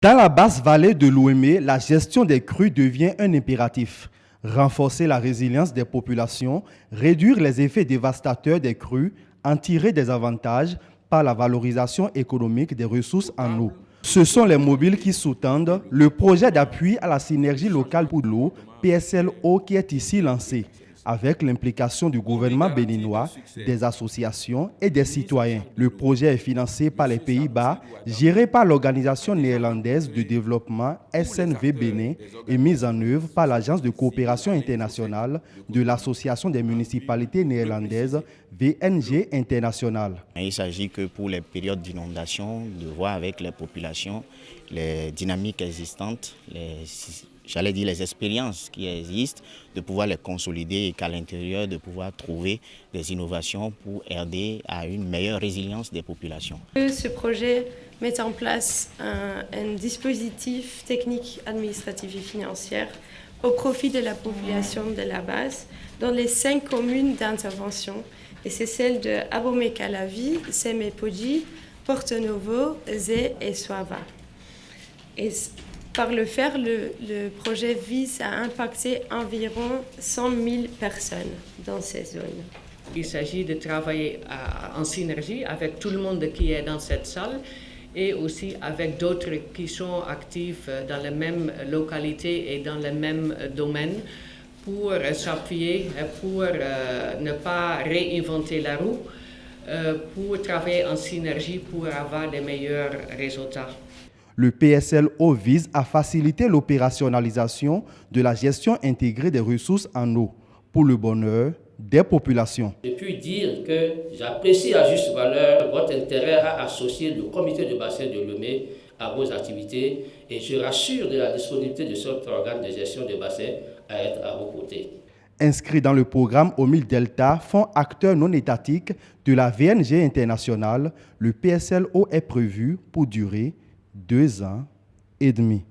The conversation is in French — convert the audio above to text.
Dans la basse vallée de l'Ouémé, la gestion des crues devient un impératif. Renforcer la résilience des populations, réduire les effets dévastateurs des crues, en tirer des avantages par la valorisation économique des ressources en eau. Ce sont les mobiles qui sous-tendent le projet d'appui à la synergie locale pour l'eau, PSLO, qui est ici lancé, avec l'implication du gouvernement béninois, des associations et des citoyens. Le projet est financé par les Pays-Bas, géré par l'Organisation néerlandaise de développement SNV Bénin et mis en œuvre par l'Agence de coopération internationale de l'Association des municipalités néerlandaises VNG International. Il s'agit que pour les périodes d'inondation, de voir avec les populations les dynamiques existantes, les expériences qui existent, de pouvoir les consolider et qu'à l'intérieur de pouvoir trouver des innovations pour aider à une meilleure résilience des populations. Ce projet met en place un dispositif technique, administratif et financier au profit de la population de la base dans les 5 communes d'intervention. Et c'est celle de Abomey-Calavi, Semé-Podji, Porto Novo, Zé et Soava. Et par le faire, le projet vise à impacter environ 100 000 personnes dans ces zones. Il s'agit de travailler en synergie avec tout le monde qui est dans cette salle et aussi avec d'autres qui sont actifs dans les mêmes localités et dans les mêmes domaines pour s'appuyer, pour ne pas réinventer la roue, pour travailler en synergie pour avoir des meilleurs résultats. Le PSLO vise à faciliter l'opérationnalisation de la gestion intégrée des ressources en eau pour le bonheur des populations. Je puis dire que j'apprécie à juste valeur votre intérêt à associer le comité de bassin de Lomé à vos activités et je rassure de la disponibilité de cet organe de gestion des bassins à être à vos côtés. Inscrit dans le programme OMIL Delta, fonds acteur non étatique de la VNG internationale, le PSLO est prévu pour durer 2 ans et demi.